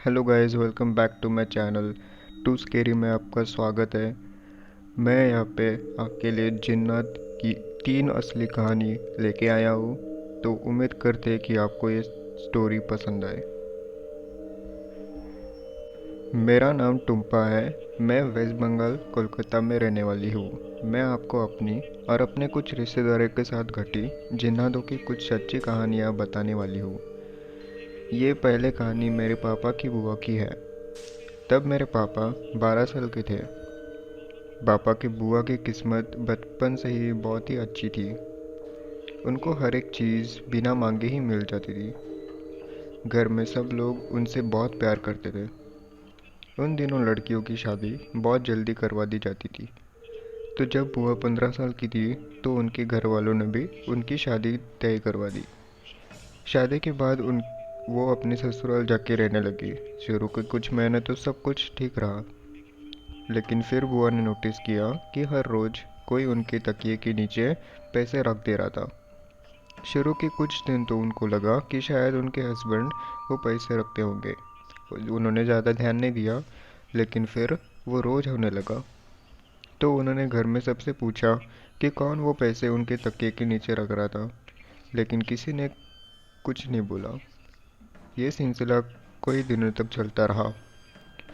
Hello guys, welcome back to my channel to scary में आपका स्वागत है। मैं यहाँ पे आपके लिए जिन्नात की 3 असली कहानी लेके आया हूँ। तो उम्मीद करते हैं कि आपको ये स्टोरी पसंद आए। मेरा नाम टुम्पा है। मैं वेस्ट बंगाल कोलकाता में रहने वाली हूँ। मैं आपको अपनी और अपने कुछ रिश्तेदारों के साथ घटी जिन्नातों की कुछ सच्ची कहानियाँ बताने वाली हूँ। ये पहले कहानी मेरे पापा की बुआ की है। तब मेरे पापा 12 साल के थे। पापा की बुआ की किस्मत बचपन से ही बहुत ही अच्छी थी। उनको हर एक चीज़ बिना मांगे ही मिल जाती थी। घर में सब लोग उनसे बहुत प्यार करते थे। उन दिनों लड़कियों की शादी बहुत जल्दी करवा दी जाती थी। तो जब बुआ 15 साल की थी तो उनके घर वालों ने भी उनकी शादी तय करवा दी। शादी के बाद उन वो अपने ससुराल जाके रहने लगी। शुरू के कुछ महीने तो सब कुछ ठीक रहा, लेकिन फिर बुआ ने नोटिस किया कि हर रोज़ कोई उनके तकिए के नीचे पैसे रख दे रहा था। शुरू के कुछ दिन तो उनको लगा कि शायद उनके हस्बैंड वो पैसे रखते होंगे। उन्होंने ज़्यादा ध्यान नहीं दिया, लेकिन फिर वो रोज़ होने लगा। तो उन्होंने घर में सबसे पूछा कि कौन वो पैसे उनके तकिए के नीचे रख रहा था, लेकिन किसी ने कुछ नहीं बोला। ये सिलसिला कई दिनों तक चलता रहा।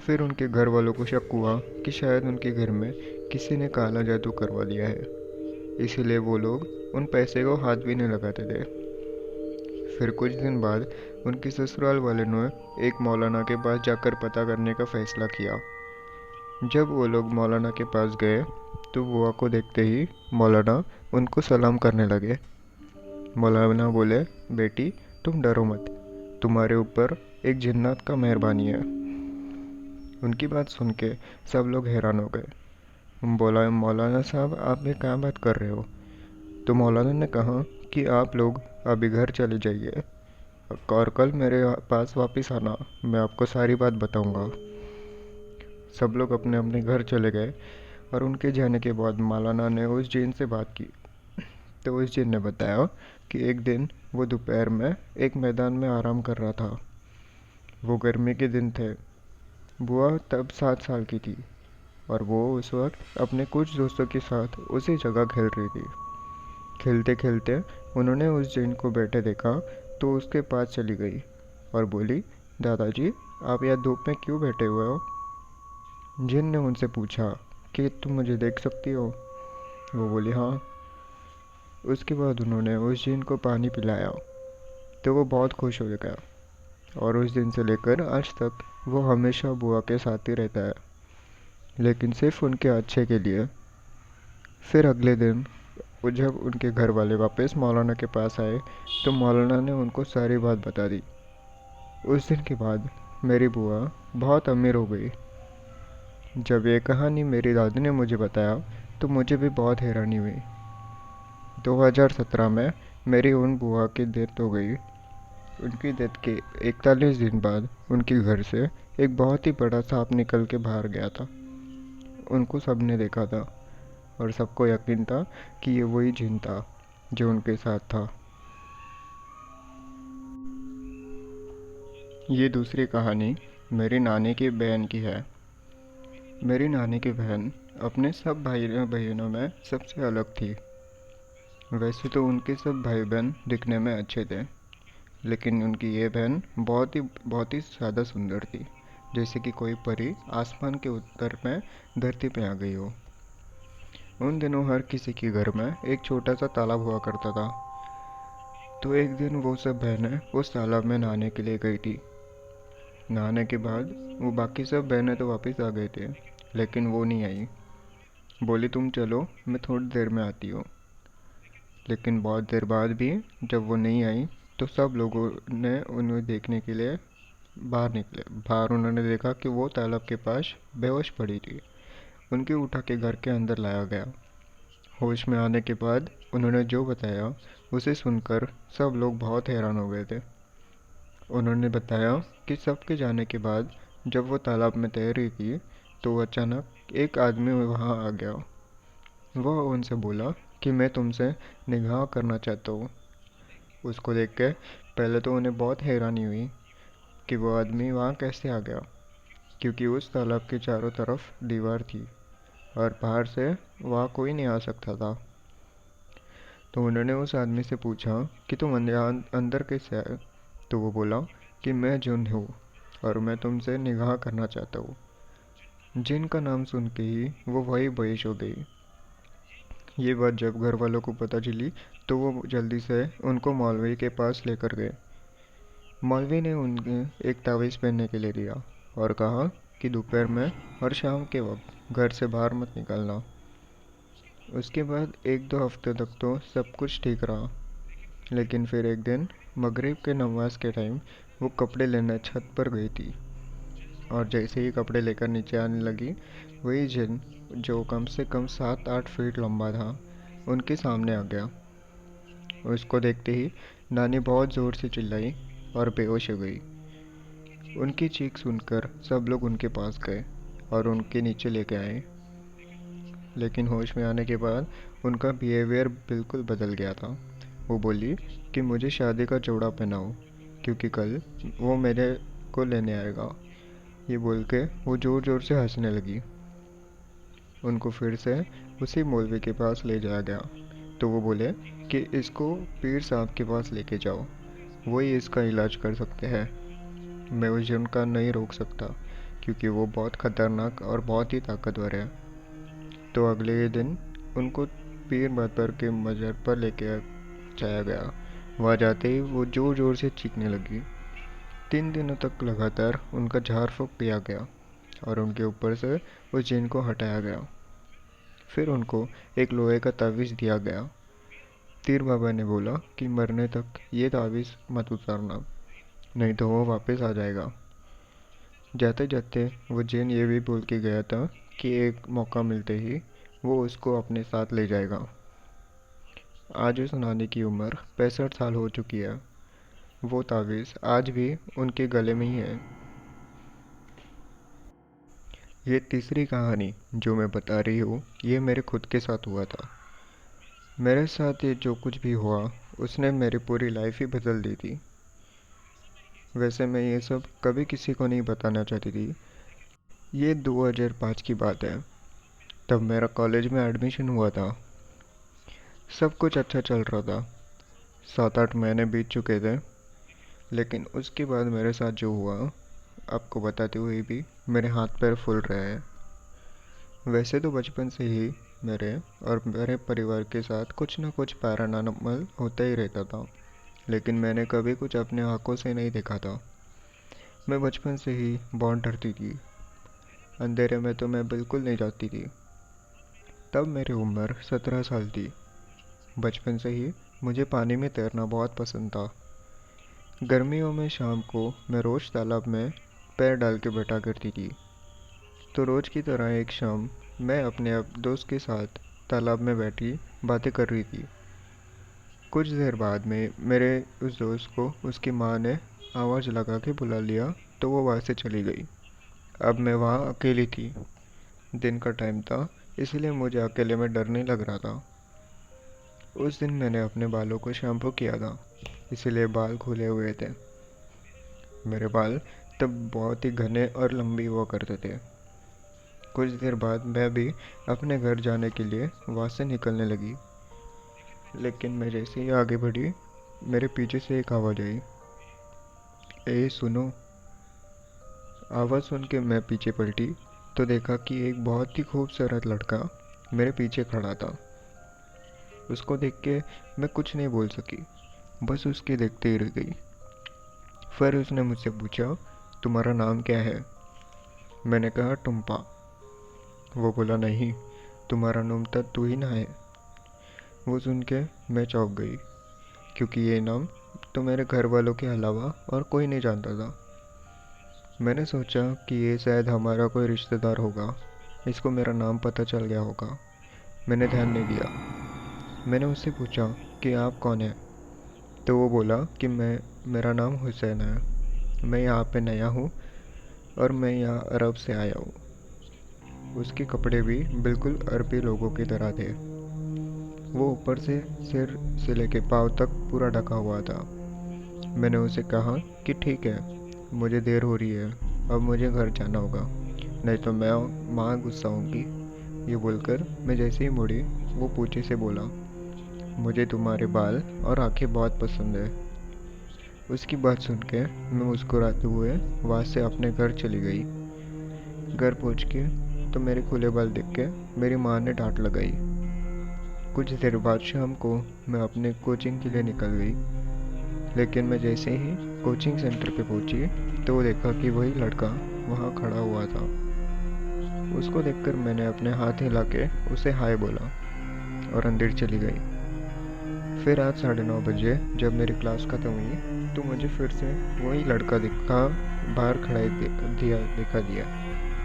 फिर उनके घर वालों को शक हुआ कि शायद उनके घर में किसी ने काला जादू करवा लिया है, इसीलिए वो लोग उन पैसे को हाथ भी नहीं लगाते थे। फिर कुछ दिन बाद उनके ससुराल वाले ने एक मौलाना के पास जाकर पता करने का फैसला किया। जब वो लोग मौलाना के पास गए तो बुआ को देखते ही मौलाना उनको सलाम करने लगे। मौलाना बोले, बेटी तुम डरो मत, तुम्हारे ऊपर एक जिन्नात का मेहरबानी है। उनकी बात सुन के सब लोग हैरान हो गए। बोला, मौलाना साहब आप ये क्या बात कर रहे हो? तो मौलाना ने कहा कि आप लोग अभी घर चले जाइए और कल मेरे पास वापस आना, मैं आपको सारी बात बताऊंगा। सब लोग अपने अपने घर चले गए और उनके जाने के बाद मौलाना ने उस जिन से बात की। तो उस जिन ने बताया कि एक दिन वो दोपहर में एक मैदान में आराम कर रहा था। वो गर्मी के दिन थे। बुआ तब 7 साल की थी और वो उस वक्त अपने कुछ दोस्तों के साथ उसी जगह खेल रही थी। खेलते खेलते उन्होंने उस जिन को बैठे देखा तो उसके पास चली गई और बोली, दादाजी आप यहाँ धूप में क्यों बैठे हुए हो? जिन ने उनसे पूछा कि तुम मुझे देख सकती हो? वो बोली, हाँ। उसके बाद उन्होंने उस जिन को पानी पिलाया तो वो बहुत खुश हो गया और उस दिन से लेकर आज तक वो हमेशा बुआ के साथ ही रहता है, लेकिन सिर्फ उनके अच्छे के लिए। फिर अगले दिन वो जब उनके घर वाले वापस मौलाना के पास आए तो मौलाना ने उनको सारी बात बता दी। उस दिन के बाद मेरी बुआ बहुत अमीर हो गई। जब ये कहानी मेरी दादी ने मुझे बताया तो मुझे भी बहुत हैरानी हुई। 2017 में मेरी उन बुआ की डेथ हो गई। उनकी डेथ के 41 दिन बाद उनके घर से एक बहुत ही बड़ा सांप निकल के बाहर गया था। उनको सबने देखा था और सबको यकीन था कि ये वही जिन था जो उनके साथ था। ये दूसरी कहानी मेरी नानी की बहन की है। मेरी नानी की बहन अपने सब भाई बहनों में सबसे अलग थी। वैसे तो उनके सब भाई बहन दिखने में अच्छे थे, लेकिन उनकी ये बहन बहुत ही ज़्यादा सुंदर थी, जैसे कि कोई परी आसमान के उत्तर में धरती पे आ गई हो। उन दिनों हर किसी के घर में एक छोटा सा तालाब हुआ करता था। तो एक दिन वो सब बहनें उस तालाब में नहाने के लिए गई थी। नहाने के बाद वो बाकी सब बहनें तो वापस आ गए थे, लेकिन वो नहीं आई। बोली, तुम चलो मैं थोड़ी देर में आती हूँ। लेकिन बहुत देर बाद भी जब वो नहीं आई तो सब लोगों ने उन्हें देखने के लिए बाहर निकले। बाहर उन्होंने देखा कि वो तालाब के पास बेहोश पड़ी थी। उनके उठा के घर के अंदर लाया गया। होश में आने के बाद उन्होंने जो बताया उसे सुनकर सब लोग बहुत हैरान हो गए थे। उन्होंने बताया कि सबके जाने के बाद जब वो तालाब में तैर रही थी तो अचानक एक आदमी वहाँ आ गया। वह उनसे बोला कि मैं तुमसे निकाह करना चाहता हूँ। उसको देख के पहले तो उन्हें बहुत हैरानी हुई, कि वो आदमी वहाँ कैसे आ गया, क्योंकि उस तालाब के चारों तरफ दीवार थी और बाहर से वहाँ कोई नहीं आ सकता था। तो उन्होंने उस आदमी से पूछा कि तुम यहाँ अंदर कैसे आए। तो वो बोला कि मैं जुन हूँ और मैं तुमसे निगाह करना चाहता हूँ। जिन का नाम सुन के ही वो वही बेहोश हो गई। ये बात जब घर वालों को पता चली तो वो जल्दी से उनको मौलवी के पास लेकर गए। मौलवी ने उन्हें एक तावीज़ पहनने के लिए दिया और कहा कि दोपहर में और शाम के वक्त घर से बाहर मत निकलना। उसके बाद एक दो हफ्ते तक तो सब कुछ ठीक रहा, लेकिन फिर एक दिन मगरिब के नमाज के टाइम वो कपड़े लेने छत पर गई थी और जैसे ही कपड़े लेकर नीचे आने लगी, वही जिन जो कम से कम 7-8 फीट लंबा था उनके सामने आ गया। उसको देखते ही नानी बहुत ज़ोर से चिल्लाई और बेहोश हो गई। उनकी चीख सुनकर सब लोग उनके पास गए और उनके नीचे लेके आए, लेकिन होश में आने के बाद उनका बिहेवियर बिल्कुल बदल गया था। वो बोली कि मुझे शादी का जोड़ा पहनाओ क्योंकि कल वो मेरे को लेने आएगा। ये बोल के वो ज़ोर ज़ोर से हंसने लगी। उनको फिर से उसी मौलवी के पास ले जाया गया तो वो बोले कि इसको पीर साहब के पास लेके जाओ, वही इसका इलाज कर सकते हैं। मैं उस जुर्म का नहीं रोक सकता क्योंकि वो बहुत ख़तरनाक और बहुत ही ताकतवर है। तो अगले ही दिन उनको पीर बाबर के मज़र पर लेके जाया गया। वहाँ जाते ही वो ज़ोर ज़ोर से चीखने लगी। 3 दिनों तक लगातार उनका झाड़ फूँक किया गया और उनके ऊपर से उस जिन को हटाया गया। फिर उनको एक लोहे का तावीज़ दिया गया। पीर बाबा ने बोला कि मरने तक ये तावीज़ मत उतारना, नहीं तो वो वापस आ जाएगा। जाते जाते वो जिन ये भी बोल के गया था कि एक मौका मिलते ही वो उसको अपने साथ ले जाएगा। आज उस नानी की उम्र 65 साल हो चुकी है। वो तावीज़ आज भी उनके गले में ही है। ये तीसरी कहानी जो मैं बता रही हूँ, ये मेरे खुद के साथ हुआ था। मेरे साथ ये जो कुछ भी हुआ उसने मेरी पूरी लाइफ ही बदल दी थी। वैसे मैं ये सब कभी किसी को नहीं बताना चाहती थी। ये 2005 की बात है। तब मेरा कॉलेज में एडमिशन हुआ था। सब कुछ अच्छा चल रहा था। 7-8 महीने बीत चुके थे, लेकिन उसके बाद मेरे साथ जो हुआ आपको बताते हुए भी मेरे हाथ पैर फूल रहे हैं। वैसे तो बचपन से ही मेरे और मेरे परिवार के साथ कुछ ना कुछ पैरानॉर्मल होता ही रहता था, लेकिन मैंने कभी कुछ अपने आँखों से नहीं देखा था। मैं बचपन से ही बहुत डरती थी। अंधेरे में तो मैं बिल्कुल नहीं जाती थी। तब मेरी उम्र 17 साल थी। बचपन से ही मुझे पानी में तैरना बहुत पसंद था। गर्मियों में शाम को मैं रोज़ तालाब में पैर डाल के बैठा करती थी। तो रोज़ की तरह एक शाम मैं अपने दोस्त के साथ तालाब में बैठी बातें कर रही थी। कुछ देर बाद में मेरे उस दोस्त को उसकी माँ ने आवाज़ लगा के बुला लिया तो वो वहाँ से चली गई। अब मैं वहाँ अकेली थी। दिन का टाइम था, इसलिए मुझे अकेले में डर नहीं लग रहा था। उस दिन मैंने अपने बालों को शैम्पू किया था, इसलिए बाल खुले हुए थे। मेरे बाल तब बहुत ही घने और लंबी हुआ करते थे। कुछ देर बाद मैं भी अपने घर जाने के लिए वहाँ से निकलने लगी, लेकिन मैं जैसे ही आगे बढ़ी मेरे पीछे से एक आवाज़ आई, ए सुनो। आवाज़ सुन के मैं पीछे पलटी तो देखा कि एक बहुत ही खूबसूरत लड़का मेरे पीछे खड़ा था। उसको देख के मैं कुछ नहीं बोल सकी, बस उसके देखते ही रह गई। फिर उसने मुझसे पूछा, तुम्हारा नाम क्या है? मैंने कहा टुम्पा। वो बोला, नहीं, तुम्हारा नाम तो तू ही ना है। वो सुन के मैं चौंक गई, क्योंकि ये नाम तो मेरे घर वालों के अलावा और कोई नहीं जानता था। मैंने सोचा कि ये शायद हमारा कोई रिश्तेदार होगा, इसको मेरा नाम पता चल गया होगा। मैंने ध्यान नहीं दिया। मैंने उससे पूछा कि आप कौन हैं? तो वो बोला कि मेरा नाम हुसैन है, मैं यहाँ पे नया हूँ और मैं यहाँ अरब से आया हूँ। उसके कपड़े भी बिल्कुल अरबी लोगों की तरह थे। वो ऊपर से सिर से लेके पाँव तक पूरा ढका हुआ था। मैंने उसे कहा कि ठीक है, मुझे देर हो रही है, अब मुझे घर जाना होगा, नहीं तो मैं माँ गुस्सा होंगी। ये बोलकर मैं जैसे ही मुड़ी, वो पूछे से बोला, मुझे तुम्हारे बाल और आंखें बहुत पसंद है। उसकी बात सुन के मैं मुस्कुराते हुए वहाँ से अपने घर चली गई। घर पहुँच के तो मेरे खुले बाल देख के मेरी माँ ने डांट लगाई। कुछ देर बाद शाम को मैं अपने कोचिंग के लिए निकल गई, लेकिन मैं जैसे ही कोचिंग सेंटर पे पहुंची तो देखा कि वही लड़का वहाँ खड़ा हुआ था। उसको देखकर मैंने अपने हाथ हिला के उसे हाय बोला और अंदर चली गई। फिर आज 9:30 बजे जब मेरी क्लास खत्म हुई तो मुझे फिर से वही लड़का बाहर खड़ा दिखा दिया।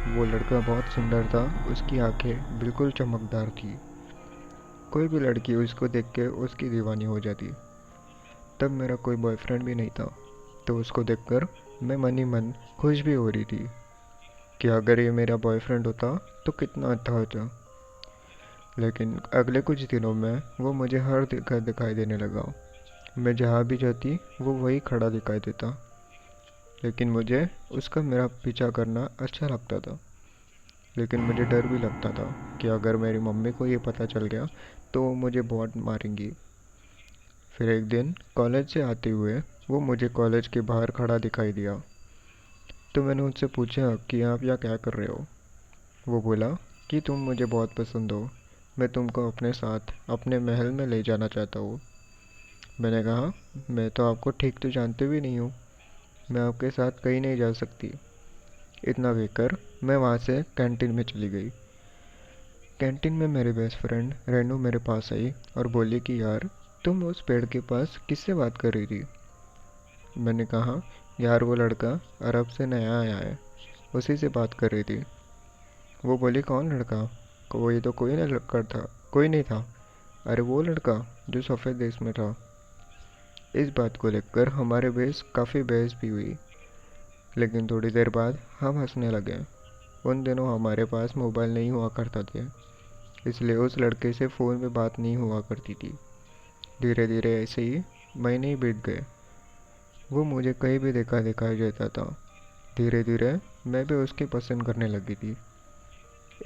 वो लड़का बहुत सुंदर था, उसकी आंखें बिल्कुल चमकदार थी। कोई भी लड़की उसको देख के उसकी दीवानी हो जाती। तब मेरा कोई बॉयफ्रेंड भी नहीं था, तो उसको देखकर मैं मन ही मन खुश भी हो रही थी कि अगर ये मेरा बॉयफ्रेंड होता तो कितना अच्छा होता। लेकिन अगले कुछ दिनों में वो मुझे हर जगह दिखाई देने लगा। मैं जहाँ भी जाती वो वही खड़ा दिखाई देता। लेकिन मुझे उसका मेरा पीछा करना अच्छा लगता था, लेकिन मुझे डर भी लगता था कि अगर मेरी मम्मी को ये पता चल गया तो वो मुझे बहुत मारेंगी। फिर एक दिन कॉलेज से आते हुए वो मुझे कॉलेज के बाहर खड़ा दिखाई दिया। तो मैंने उससे पूछा कि आप यहाँ क्या कर रहे हो। वो बोला कि तुम मुझे बहुत पसंद हो, मैं तुमको अपने साथ अपने महल में ले जाना चाहता हूँ। मैंने कहा, मैं तो आपको ठीक तो जानती भी नहीं हूँ, मैं आपके साथ कहीं नहीं जा सकती। इतना कहकर मैं वहाँ से कैंटीन में चली गई। कैंटीन में मेरी बेस्ट फ्रेंड रेनू मेरे पास आई और बोली कि यार, तुम उस पेड़ के पास किससे बात कर रही थी। मैंने कहा, यार वो लड़का अरब से नया आया है, उसी से बात कर रही थी। वो बोली, कौन लड़का। कोई तो कोई नहीं लड़का था, कोई नहीं था। अरे वो लड़का जो सफ़ेद देश में था। इस बात को लेकर हमारे बीच काफ़ी बहस भी हुई, लेकिन थोड़ी देर बाद हम हंसने लगे। उन दिनों हमारे पास मोबाइल नहीं हुआ करता थे, इसलिए उस लड़के से फ़ोन पे बात नहीं हुआ करती थी। धीरे धीरे ऐसे ही महीने ही बीत गए। वो मुझे कहीं भी दिखाई देता था। धीरे धीरे मैं भी उसकी पसंद करने लगी थी।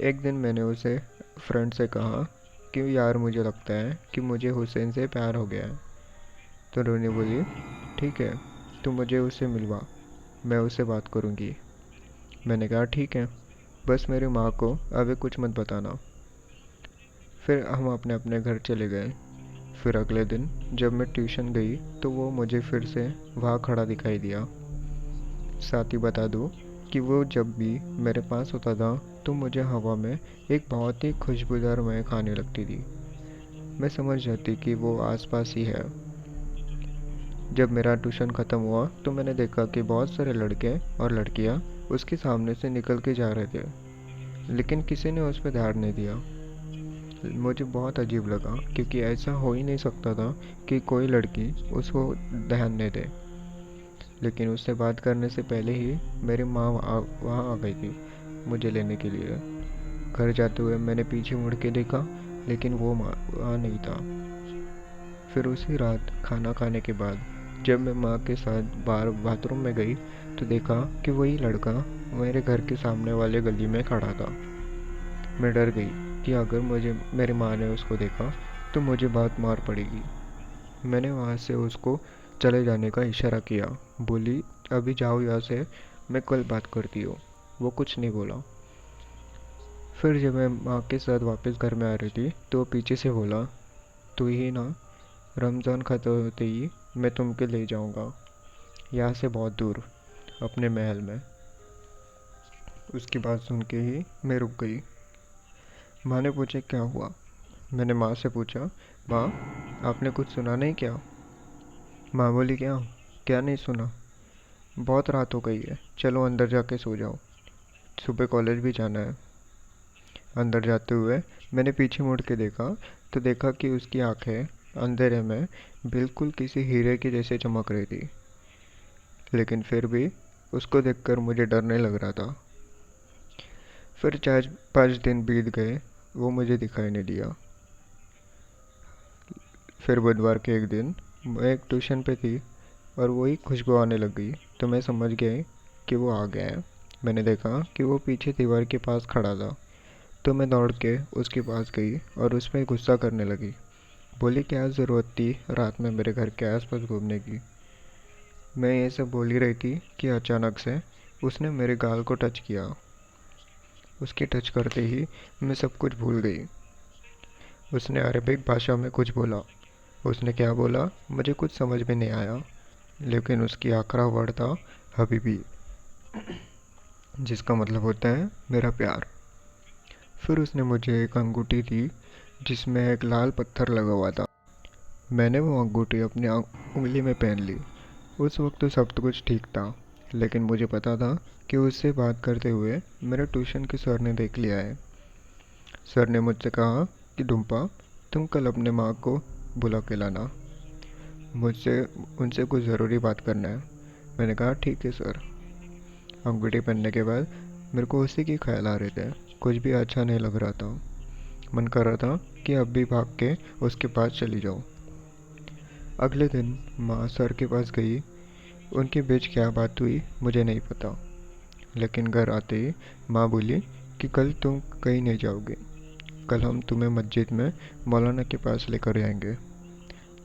एक दिन मैंने उसे फ्रेंड से कहा कि यार, मुझे लगता है कि मुझे हुसैन से प्यार हो गया है। तो रोनी बोली, ठीक है, तू मुझे उससे मिलवा, मैं उससे बात करूँगी। मैंने कहा, ठीक है, बस मेरी माँ को अभी कुछ मत बताना। फिर हम अपने अपने घर चले गए। फिर अगले दिन जब मैं ट्यूशन गई तो वो मुझे फिर से वहाँ खड़ा दिखाई दिया। साथ ही बता दूँ कि वो जब भी मेरे पास होता था तो मुझे हवा में एक बहुत ही खुशबूदार महक आने लगती थी। मैं समझ जाती कि वो आसपास ही है। जब मेरा ट्यूशन ख़त्म हुआ तो मैंने देखा कि बहुत सारे लड़के और लड़कियां उसके सामने से निकल के जा रहे थे, लेकिन किसी ने उस पर ध्यान नहीं दिया। मुझे बहुत अजीब लगा, क्योंकि ऐसा हो ही नहीं सकता था कि कोई लड़की उसको ध्यान नहीं दे। लेकिन उससे बात करने से पहले ही मेरी माँ वहाँ आ गई थी मुझे लेने के लिए। घर जाते हुए मैंने पीछे मुड़ के देखा, लेकिन वो माँ वहाँ नहीं था। फिर उसी रात खाना खाने के बाद जब मैं माँ के साथ बाहर बाथरूम में गई तो देखा कि वही लड़का मेरे घर के सामने वाले गली में खड़ा था। मैं डर गई कि अगर मुझे मेरी माँ ने उसको देखा तो मुझे बहुत मार पड़ेगी। मैंने वहाँ से उसको चले जाने का इशारा किया। बोली, अभी जाओ यहाँ से, मैं कल बात करती हूँ। वो कुछ नहीं बोला। फिर जब मैं माँ के साथ वापस घर में आ रही थी तो वो पीछे से बोला, तू ही ना, रमज़ान ख़त्म होते ही मैं तुमको ले जाऊँगा यहाँ से बहुत दूर, अपने महल में। उसकी बात सुन के ही मैं रुक गई। माँ ने पूछा, क्या हुआ। मैंने माँ से पूछा, माँ, आपने कुछ सुना नहीं क्या। माँ बोली, क्या क्या नहीं सुना। बहुत रात हो गई है, चलो अंदर जाके सो जाओ, सुबह कॉलेज भी जाना है। अंदर जाते हुए मैंने पीछे मुड़ के देखा तो देखा कि उसकी आंखें अंधेरे में बिल्कुल किसी हीरे के जैसे चमक रही थी। लेकिन फिर भी उसको देखकर मुझे डरने लग रहा था। फिर 4-5 दिन बीत गए, वो मुझे दिखाई नहीं दिया। फिर बुधवार के एक दिन मैं एक ट्यूशन पे थी और वही खुशबू आने लग गई। तो मैं समझ गई कि वो आ गया है। मैंने देखा कि वो पीछे दीवार के पास खड़ा था, तो मैं दौड़ के उसके पास गई और उस पर गुस्सा करने लगी। बोली क्या ज़रूरत थी रात में मेरे घर के आसपास घूमने की। मैं ये सब बोल ही रही थी कि अचानक से उसने मेरे गाल को टच किया। उसके टच करते ही मैं सब कुछ भूल गई। उसने अरबिक भाषा में कुछ बोला। उसने क्या बोला मुझे कुछ समझ में नहीं आया, लेकिन उसकी आखिरी वर्ड था हबीबी, जिसका मतलब होता है मेरा प्यार। फिर उसने मुझे एक अंगूठी दी जिसमें एक लाल पत्थर लगा हुआ था। मैंने वो अंगूठी अपनी उंगली में पहन ली। उस वक्त तो सब कुछ ठीक था, लेकिन मुझे पता था कि उससे बात करते हुए मेरे ट्यूशन के सर ने देख लिया है। सर ने मुझसे कहा कि डुम्पा, तुम कल अपने माँ को बुला के लाना, मुझसे उनसे कुछ ज़रूरी बात करना है। मैंने कहा ठीक है सर। अंगूठी पहनने के बाद मेरे को उसी के ख्याल आ रहे थे। कुछ भी अच्छा नहीं लग रहा था। मन कर रहा था कि अब भी भाग के उसके पास चली जाऊँ। अगले दिन माँ सर के पास गई। उनके बीच क्या बात हुई मुझे नहीं पता, लेकिन घर आते ही माँ बोली कि कल तुम कहीं नहीं जाओगे। कल हम तुम्हें मस्जिद में मौलाना के पास लेकर जाएंगे।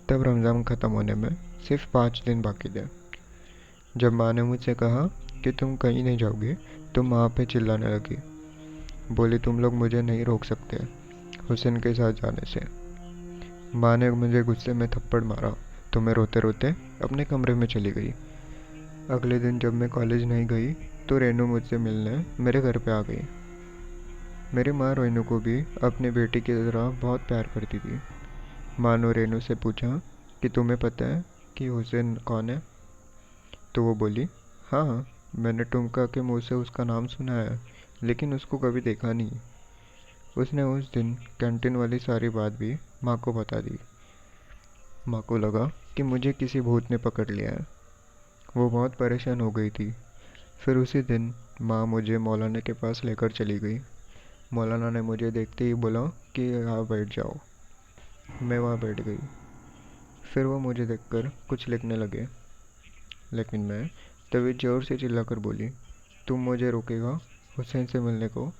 तब रमज़ान ख़त्म होने में सिर्फ 5 दिन बाकी थे। जब माँ ने मुझसे कहा कि तुम कहीं नहीं जाओगे, तो माँ पे चिल्लाने लगी। बोली तुम लोग मुझे नहीं रोक सकते हुसैन के साथ जाने से। माँ ने मुझे गुस्से में थप्पड़ मारा तो मैं रोते रोते अपने कमरे में चली गई। अगले दिन जब मैं कॉलेज नहीं गई तो रेनू मुझसे मिलने मेरे घर पे आ गई। मेरी माँ रेनू को भी अपने बेटी की तरह बहुत प्यार करती थी। माँ ने रेनू से पूछा कि तुम्हें पता है कि हुसैन कौन है? तो वो बोली हाँ, मैंने टुमका के मुँह से उसका नाम सुना है, लेकिन उसको कभी देखा नहीं। उसने उस दिन कैंटीन वाली सारी बात भी माँ को बता दी। माँ को लगा कि मुझे किसी भूत ने पकड़ लिया है। वो बहुत परेशान हो गई थी। फिर उसी दिन माँ मुझे मौलाना के पास लेकर चली गई। मौलाना ने मुझे देखते ही बोला कि यहाँ बैठ जाओ। मैं वहाँ बैठ गई। फिर वो मुझे देखकर कुछ लिखने लगे, लेकिन मैं तभी ज़ोर से चिल्लाकर बोली, तुम मुझे रोकेगा हुसैन से मिलने को?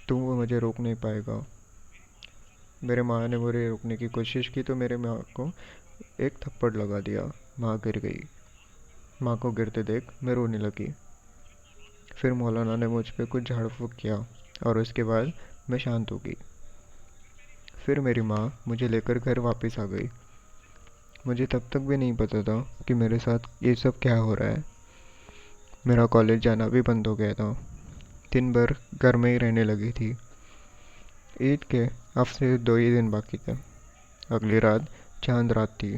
तुम वो मुझे रोक नहीं पाएगा। मेरे माँ ने मुझे रोकने की कोशिश की तो मेरे माँ को एक थप्पड़ लगा दिया। माँ गिर गई। माँ को गिरते देख मैं रोने लगी। फिर मौलाना ने मुझ पे कुछ झाड़ फूँक किया और उसके बाद मैं शांत हो गई। फिर मेरी माँ मुझे लेकर घर वापस आ गई। मुझे तब तक भी नहीं पता था कि मेरे साथ ये सब क्या हो रहा है। मेरा कॉलेज जाना भी बंद हो गया था। दिन भर घर में ही रहने लगी थी। ईद के अब से 2 ही दिन बाकी थे। अगली रात चांद रात थी।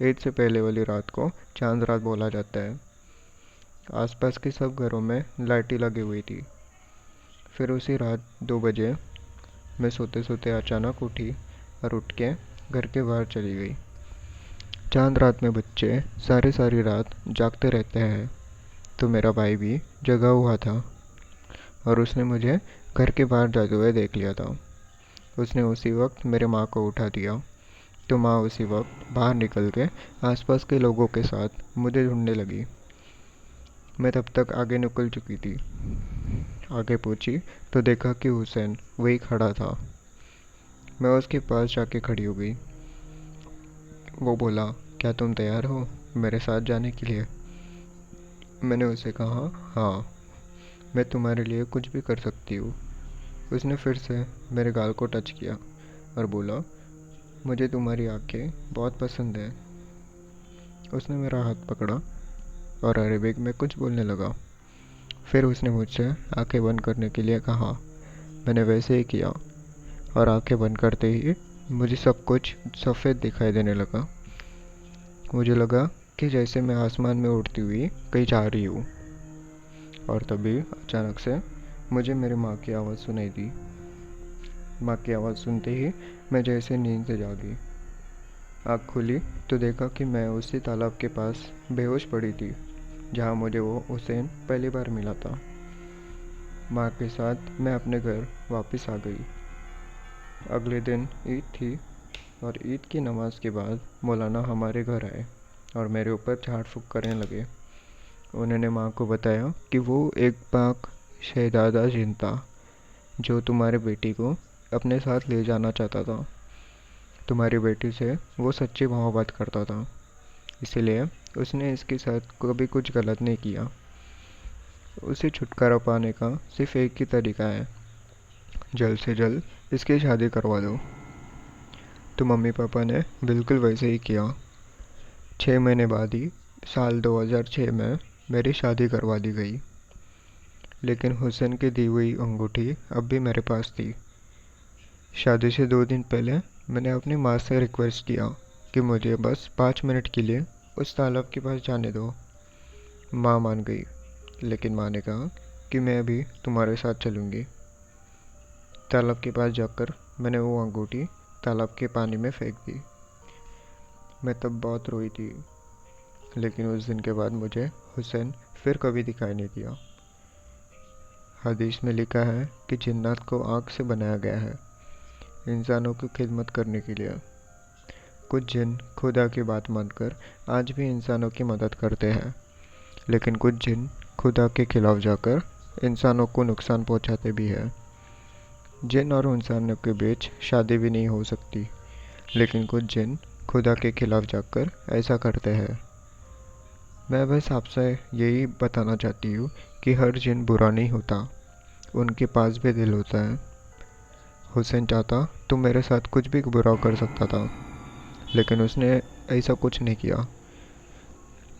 ईद से पहले वाली रात को चांद रात बोला जाता है। आसपास के सब घरों में लाइटें लगी हुई थी। फिर उसी रात 2 बजे मैं सोते सोते अचानक उठी और उठ के घर के बाहर चली गई। चांद रात में बच्चे सारी सारी रात जागते रहते हैं, तो मेरा भाई भी जगा हुआ था और उसने मुझे घर के बाहर जाते हुए देख लिया था। उसने उसी वक्त मेरे माँ को उठा दिया, तो माँ उसी वक्त बाहर निकल के आसपास के लोगों के साथ मुझे ढूंढने लगी। मैं तब तक आगे निकल चुकी थी। आगे पहुंची तो देखा कि हुसैन वही खड़ा था। मैं उसके पास जाके खड़ी हो गई। वो बोला क्या तुम तैयार हो मेरे साथ जाने के लिए? मैंने उसे कहा हाँ, मैं तुम्हारे लिए कुछ भी कर सकती हूँ। उसने फिर से मेरे गाल को टच किया और बोला मुझे तुम्हारी आंखें बहुत पसंद है। उसने मेरा हाथ पकड़ा और अरेबिक में कुछ बोलने लगा। फिर उसने मुझसे आंखें बंद करने के लिए कहा। मैंने वैसे ही किया और आंखें बंद करते ही मुझे सब कुछ सफ़ेद दिखाई देने लगा। मुझे लगा कि जैसे मैं आसमान में उड़ती हुई कहीं जा रही हूँ। और तभी अचानक से मुझे मेरी माँ की आवाज़ सुनाई दी। माँ की आवाज़ सुनते ही मैं जैसे नींद से जागी। आँख खुली तो देखा कि मैं उसी तालाब के पास बेहोश पड़ी थी जहाँ मुझे वो हुसैन पहली बार मिला था। माँ के साथ मैं अपने घर वापस आ गई। अगले दिन ईद थी और ईद की नमाज के बाद मौलाना हमारे घर आए और मेरे ऊपर झाड़ फूँक करने लगे। उन्होंने माँ को बताया कि वो एक पाक शहजादा जिन था जो तुम्हारे बेटी को अपने साथ ले जाना चाहता था। तुम्हारी बेटी से वो सच्ची मोहब्बत करता था, इसलिए उसने इसके साथ कभी कुछ गलत नहीं किया। उसे छुटकारा पाने का सिर्फ एक ही तरीका है, जल्द से जल्द इसकी शादी करवा दो। तो मम्मी पापा ने बिल्कुल वैसे ही किया। 6 महीने बाद ही साल 2006 में मेरी शादी करवा दी गई। लेकिन हुसैन की दी हुई अंगूठी अब भी मेरे पास थी। शादी से 2 दिन पहले मैंने अपनी माँ से रिक्वेस्ट किया कि मुझे बस 5 मिनट के लिए उस तालाब के पास जाने दो। माँ मान गई, लेकिन माँ ने कहा कि मैं भी तुम्हारे साथ चलूँगी। तालाब के पास जाकर मैंने वो अंगूठी तालाब के पानी में फेंक दी। मैं तब बहुत रोई थी, लेकिन उस दिन के बाद मुझे हुसैन फिर कभी दिखाई नहीं दिया। हदीस में लिखा है कि जिन्नात को आग से बनाया गया है इंसानों की खिदमत करने के लिए। कुछ जिन खुदा की बात मानकर आज भी इंसानों की मदद करते हैं, लेकिन कुछ जिन खुदा के खिलाफ जाकर इंसानों को नुकसान पहुंचाते भी हैं। जिन और इंसानों के बीच शादी भी नहीं हो सकती, लेकिन कुछ जिन खुदा के खिलाफ जाकर ऐसा करते हैं। मैं बस आपसे यही बताना चाहती हूँ कि हर जिन बुरा नहीं होता, उनके पास भी दिल होता है। हुसैन चाहता तो मेरे साथ कुछ भी बुरा कर सकता था, लेकिन उसने ऐसा कुछ नहीं किया।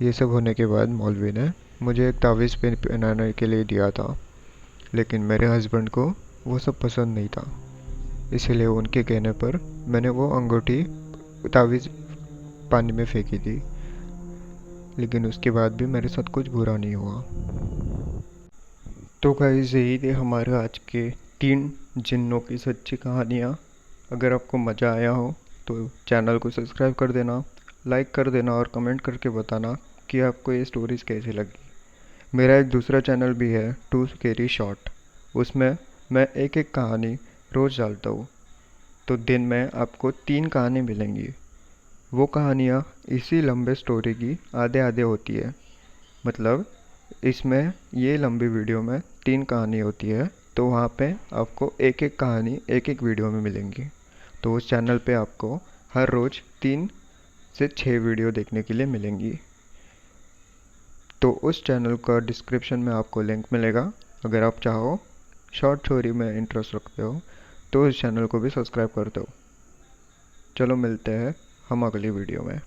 ये सब होने के बाद मौलवी ने मुझे एक तावीज़ पहनाने के लिए दिया था, लेकिन मेरे हस्बैंड को वो सब पसंद नहीं था। इसीलिए उनके कहने पर मैंने वो अंगूठी तावीज़ पानी में फेंकी थी, लेकिन उसके बाद भी मेरे साथ कुछ बुरा नहीं हुआ। तो गाइस, यही थे हमारे आज के 3 जिन्नों की सच्ची कहानियाँ। अगर आपको मज़ा आया हो तो चैनल को सब्सक्राइब कर देना, लाइक कर देना और कमेंट करके बताना कि आपको ये स्टोरीज़ कैसी लगी। मेरा एक दूसरा चैनल भी है, टू स्केरी शॉट। उसमें मैं एक एक कहानी रोज़ डालता हूँ, तो दिन में आपको 3 कहानी मिलेंगी। वो कहानियाँ इसी लंबे स्टोरी की आधे आधे होती है। मतलब इसमें ये लंबी वीडियो में 3 कहानी होती है, तो वहाँ पे आपको एक एक कहानी एक एक वीडियो में मिलेंगी। तो उस चैनल पे आपको हर रोज़ 3 से 6 वीडियो देखने के लिए मिलेंगी। तो उस चैनल का डिस्क्रिप्शन में आपको लिंक मिलेगा। अगर आप चाहो, शॉर्ट स्टोरी में इंटरेस्ट रखते हो, तो इस चैनल को भी सब्सक्राइब कर दो। चलो मिलते हैं हम अगली वीडियो में।